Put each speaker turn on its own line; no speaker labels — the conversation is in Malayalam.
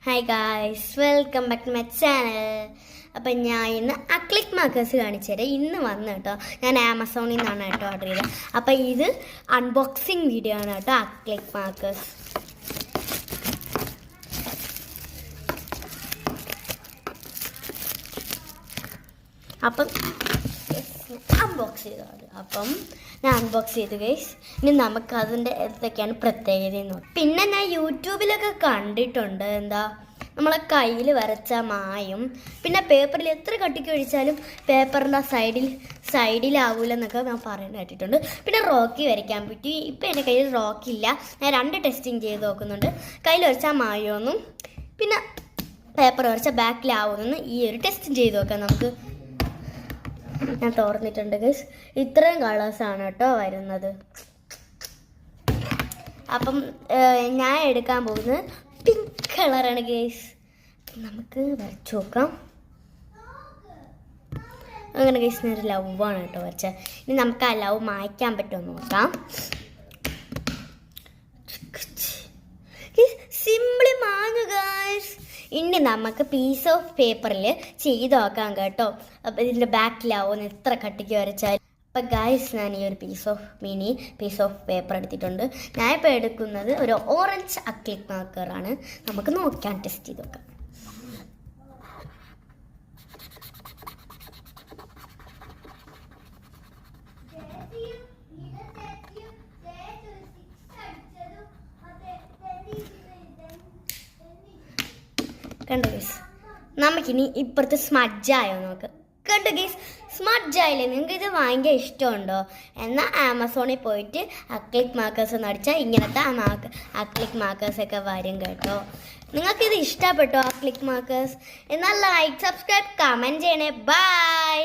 Hi guys, welcome back to my channel. അപ്പോൾ ഞാൻ ഇന്ന് അക്ലിക് മാർക്കേഴ്സ് കാണിച്ചു തരാം. ഇന്ന് വന്നു കേട്ടോ, ഞാൻ ആമസോണിൽ നിന്നാണ് കേട്ടോ ഓർഡർ ചെയ്തത്. അപ്പോൾ ഇത് അൺബോക്സിങ് വീഡിയോ ആണ് കേട്ടോ, അക്ലിക് മാർക്കേഴ്സ്. അപ്പം അൺബോക്സ് ചെയ്തത്. അപ്പം ഞാൻ അൺബോക്സ് ചെയ്തു ഗൈസ്. ഇനി നമുക്ക് അതിൻ്റെ എന്തൊക്കെയാണ് പ്രത്യേകത എന്ന് നോക്കാം. പിന്നെ ഞാൻ യൂട്യൂബിലൊക്കെ കണ്ടിട്ടുണ്ട്, എന്താ നമ്മളെ കയ്യിൽ വരച്ച മായും പിന്നെ പേപ്പറിൽ എത്ര കട്ടിക്ക് ഒഴിച്ചാലും പേപ്പറിൻ്റെ സൈഡിലാവൂലെന്നൊക്കെ ഞാൻ പറയുന്നത് കേട്ടിട്ടുണ്ട്. പിന്നെ റോക്കി വരയ്ക്കാൻ പറ്റി. ഇപ്പം എൻ്റെ കയ്യിൽ റോക്കില്ല. ഞാൻ 2 ടെസ്റ്റിങ് ചെയ്ത് നോക്കുന്നുണ്ട്. കയ്യിൽ വരച്ചാൽ മായുമെന്നും പിന്നെ പേപ്പർ വരച്ചാൽ ബാക്കിലാവുമെന്നും ഈ ഒരു ടെസ്റ്റും ചെയ്ത് നോക്കാം നമുക്ക്. ഞാൻ തുറന്നിട്ടുണ്ട് ഗൈസ്. ഇത്രയും കളേഴ്സാണ് കേട്ടോ വരുന്നത്. അപ്പം ഞാൻ എടുക്കാൻ പോകുന്നത് പിങ്ക് കളറാണ് ഗൈസ്. നമുക്ക് വരച്ചു നോക്കാം. അങ്ങനെ ഗൈസ് ഒരു ലവാണ് കേട്ടോ വരച്ചത്. ഇനി നമുക്ക് ആ ലവ് മായ്ക്കാൻ പറ്റുമെന്ന് നോക്കാം. സിംപിളി മാഞ്ഞു ഗൈസ്. ഇനി നമുക്ക് പീസ് ഓഫ് പേപ്പറിൽ ചെയ്ത് നോക്കാം കേട്ടോ. അപ്പം ഇതിൻ്റെ ബാക്കിലാവുമെന്ന് എത്ര കട്ടിക്ക് വരച്ചാൽ. അപ്പം ഗൈസ് ഞാൻ ഈ ഒരു മിനി പീസ് ഓഫ് പേപ്പർ എടുത്തിട്ടുണ്ട്. ഞാൻ ഇപ്പോൾ എടുക്കുന്നത് ഒരു ഓറഞ്ച് അക്ലിക് മാർക്കറാണ്. നമുക്ക് നോക്കാം, ടെസ്റ്റ് ചെയ്ത് നോക്കാം. കണ്ടു ഗൈസ്, നമുക്കിനി ഇപ്പുറത്ത് സ്മഡ്ജായോ നോക്ക്. കണ്ടു ഗൈസ്, സ്മഡ്ജായില്ലേ? നിങ്ങൾക്ക് ഇത് വാങ്ങിക്കാൻ ഇഷ്ടമുണ്ടോ? എന്നാൽ ആമസോണിൽ പോയിട്ട് അക്ലിക് മാർക്കേഴ്സ് എന്ന് അടിച്ചാൽ ഇങ്ങനത്തെ അക്ലിക് മാർക്കേഴ്സൊക്കെ വരും കേട്ടോ. നിങ്ങൾക്കിത് ഇഷ്ടപ്പെട്ടോ അക്ലിക് മാർക്കേഴ്സ്? എന്നാൽ ലൈക്ക്, സബ്സ്ക്രൈബ്, കമൻറ്റ് ചെയ്യണേ. ബൈ.